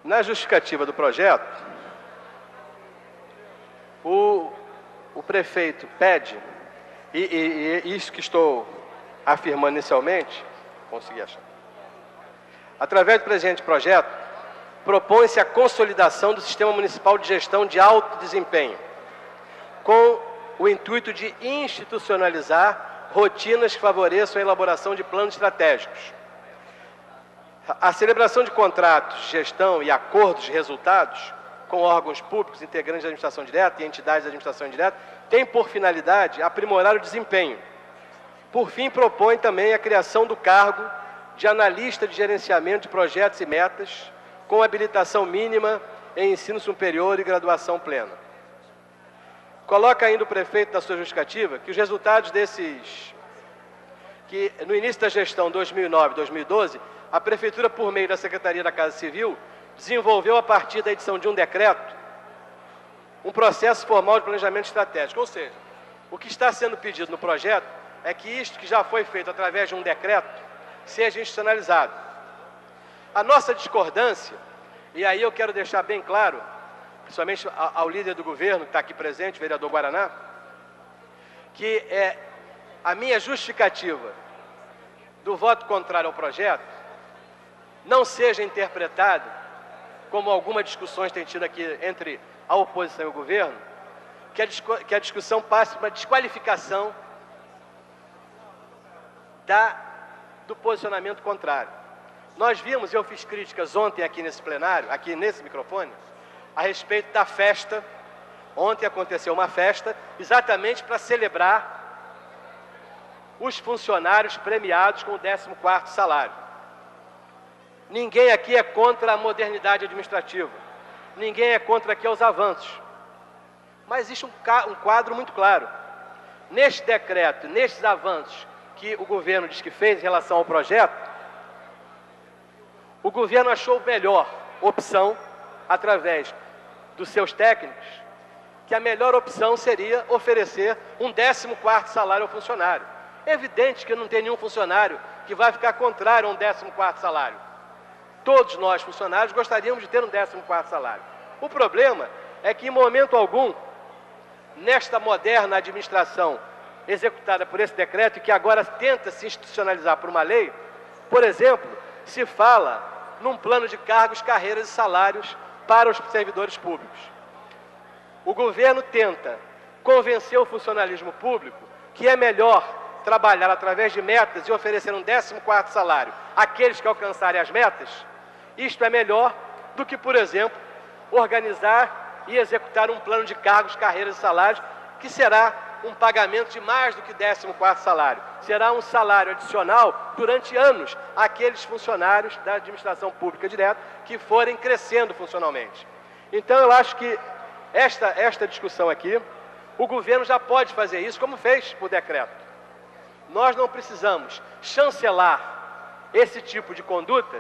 Na justificativa do projeto, o prefeito pede, e isso que estou afirmando inicialmente, consegui achar, através do presente projeto, propõe-se a consolidação do Sistema Municipal de Gestão de Alto Desempenho, com o intuito de institucionalizar rotinas que favoreçam a elaboração de planos estratégicos. A celebração de contratos de gestão e acordos de resultados com órgãos públicos, integrantes da administração direta e entidades da administração indireta, tem por finalidade aprimorar o desempenho. Por fim, propõe também a criação do cargo de analista de gerenciamento de projetos e metas, com habilitação mínima em ensino superior e graduação plena. Coloca ainda o prefeito na sua justificativa que os resultados que no início da gestão 2009-2012, a Prefeitura, por meio da Secretaria da Casa Civil, desenvolveu, a partir da edição de um decreto, um processo formal de planejamento estratégico. Ou seja, o que está sendo pedido no projeto é que isto que já foi feito através de um decreto seja institucionalizado. A nossa discordância, e aí eu quero deixar bem claro, principalmente ao líder do governo, que está aqui presente, o vereador Guaraná, que a minha justificativa do voto contrário ao projeto não seja interpretado, como algumas discussões têm tido aqui entre a oposição e o governo, que a discussão passe para uma desqualificação do posicionamento contrário. Nós vimos, eu fiz críticas ontem aqui nesse plenário, aqui nesse microfone, a respeito da festa. Ontem aconteceu uma festa exatamente para celebrar os funcionários premiados com o 14º salário. Ninguém aqui é contra a modernidade administrativa. Ninguém é contra aqui os avanços. Mas existe um quadro muito claro. Neste decreto, nestes avanços que o governo diz que fez em relação ao projeto, o governo achou melhor opção, através dos seus técnicos, que a melhor opção seria oferecer um 14º salário ao funcionário. É evidente que não tem nenhum funcionário que vai ficar contrário a um 14º salário. Todos nós, funcionários, gostaríamos de ter um 14º salário. O problema é que, em momento algum, nesta moderna administração executada por esse decreto, e que agora tenta se institucionalizar por uma lei, por exemplo, se fala num plano de cargos, carreiras e salários para os servidores públicos. O governo tenta convencer o funcionalismo público que é melhor trabalhar através de metas e oferecer um 14º salário àqueles que alcançarem as metas. Isto é melhor do que, por exemplo, organizar e executar um plano de cargos, carreiras e salários, que será um pagamento de mais do que 14º salário. Será um salário adicional durante anos àqueles funcionários da administração pública direta que forem crescendo funcionalmente. Então, eu acho que esta discussão aqui, o governo já pode fazer isso, como fez por decreto. Nós não precisamos chancelar esse tipo de conduta,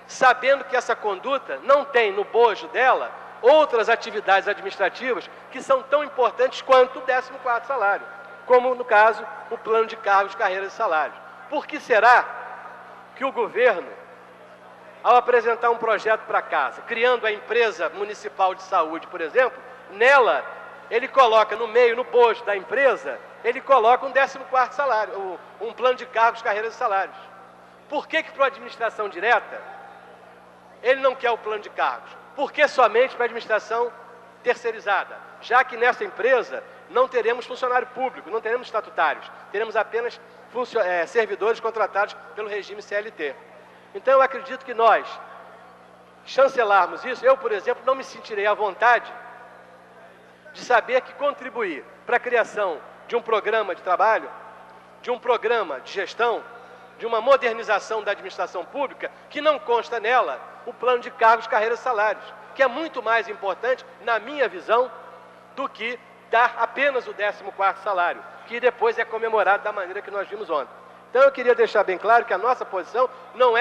sabendo que essa conduta não tem no bojo dela outras atividades administrativas que são tão importantes quanto o 14º salário, como, no caso, o plano de cargos, carreiras e salários. Por que será que o governo, ao apresentar um projeto para casa, criando a empresa municipal de saúde, por exemplo, nela ele coloca no meio, no bojo da empresa, ele coloca um 14º salário, um plano de cargos, carreiras e salários? Por que para a administração direta ele não quer o plano de cargos? Por que somente para a administração terceirizada? Já que nessa empresa não teremos funcionário público, não teremos estatutários, teremos apenas servidores contratados pelo regime CLT. Então, eu acredito que nós chancelarmos isso, eu, por exemplo, não me sentirei à vontade de saber que contribuir para a criação de um programa de trabalho, de um programa de gestão, de uma modernização da administração pública, que não consta nela o plano de cargos, carreiras e salários, que é muito mais importante, na minha visão, do que dar apenas o 14º salário, que depois é comemorado da maneira que nós vimos ontem. Então, eu queria deixar bem claro que a nossa posição não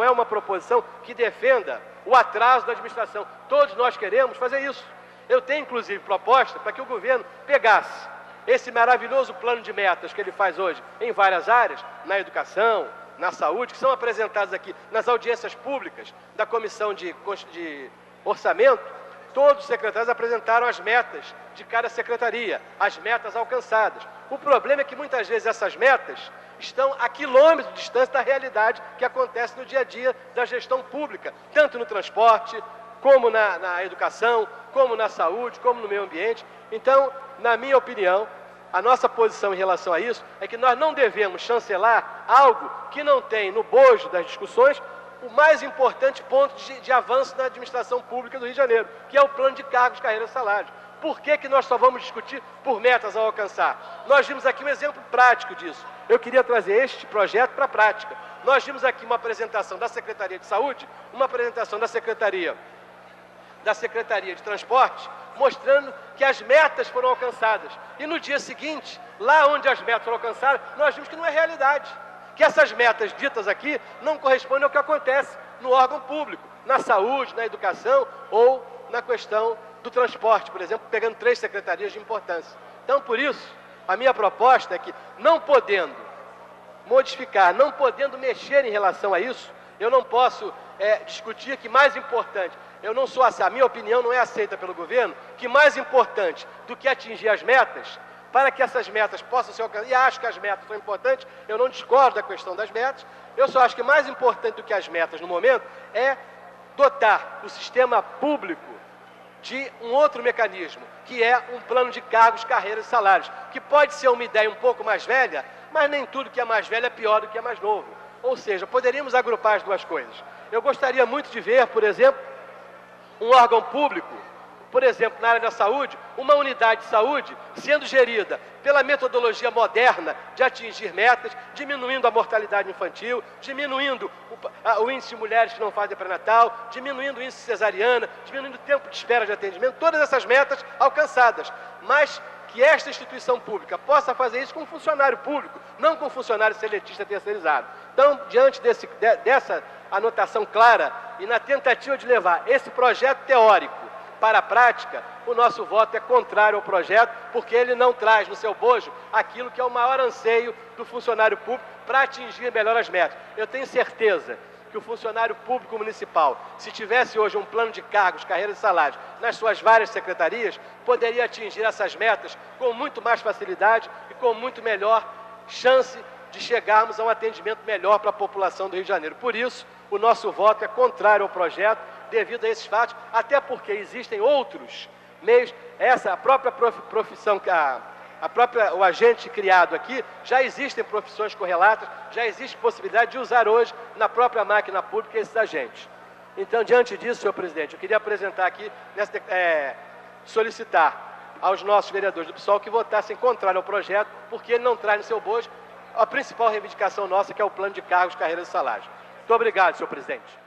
é uma proposição que defenda o atraso da administração. Todos nós queremos fazer isso. Eu tenho, inclusive, proposta para que o governo pegasse esse maravilhoso plano de metas que ele faz hoje em várias áreas, na educação, na saúde, que são apresentadas aqui nas audiências públicas da Comissão de Orçamento, todos os secretários apresentaram as metas de cada secretaria, as metas alcançadas. O problema é que muitas vezes essas metas estão a quilômetros de distância da realidade que acontece no dia a dia da gestão pública, tanto no transporte, como na educação, como na saúde, como no meio ambiente. Então, na minha opinião, a nossa posição em relação a isso é que nós não devemos chancelar algo que não tem no bojo das discussões o mais importante ponto de avanço na administração pública do Rio de Janeiro, que é o plano de cargos, carreiras e salários. Por que nós só vamos discutir por metas a alcançar? Nós vimos aqui um exemplo prático disso. Eu queria trazer este projeto para a prática. Nós vimos aqui uma apresentação da Secretaria de Saúde, uma apresentação da Secretaria de Transporte, mostrando que as metas foram alcançadas. E no dia seguinte, lá onde as metas foram alcançadas, nós vimos que não é realidade. Que essas metas ditas aqui não correspondem ao que acontece no órgão público, na saúde, na educação ou na questão do transporte, por exemplo, pegando 3 secretarias de importância. Então, por isso, a minha proposta é que, não podendo modificar, não podendo mexer em relação a isso, eu não posso discutir que mais importante, a minha opinião não é aceita pelo governo, que mais importante do que atingir as metas, para que essas metas possam ser alcançadas, e acho que as metas são importantes, eu não discordo da questão das metas, eu só acho que mais importante do que as metas no momento é dotar o sistema público de um outro mecanismo, que é um plano de cargos, carreiras e salários, que pode ser uma ideia um pouco mais velha, mas nem tudo que é mais velho é pior do que é mais novo. Ou seja, poderíamos agrupar as duas coisas. Eu gostaria muito de ver, por exemplo, um órgão público, por exemplo, na área da saúde, uma unidade de saúde sendo gerida pela metodologia moderna de atingir metas, diminuindo a mortalidade infantil, diminuindo o índice de mulheres que não fazem pré-natal, diminuindo o índice de cesariana, diminuindo o tempo de espera de atendimento, todas essas metas alcançadas. Mas que esta instituição pública possa fazer isso com um funcionário público, não com um funcionário seletista terceirizado. Então, diante dessa anotação clara e na tentativa de levar esse projeto teórico para a prática, o nosso voto é contrário ao projeto, porque ele não traz no seu bojo aquilo que é o maior anseio do funcionário público para atingir melhor as metas. Eu tenho certeza que o funcionário público municipal, se tivesse hoje um plano de cargos, carreiras e salários nas suas várias secretarias, poderia atingir essas metas com muito mais facilidade e com muito melhor chance de chegarmos a um atendimento melhor para a população do Rio de Janeiro. Por isso, o nosso voto é contrário ao projeto, devido a esses fatos, até porque existem outros meios, a própria profissão, o agente criado aqui, já existem profissões correlatas, já existe possibilidade de usar hoje na própria máquina pública esses agentes. Então, diante disso, senhor presidente, eu queria apresentar aqui, solicitar aos nossos vereadores do PSOL que votassem contrário ao projeto, porque ele não traz no seu bojo a principal reivindicação nossa, que é o plano de cargos, carreiras e salários. Muito obrigado, senhor presidente.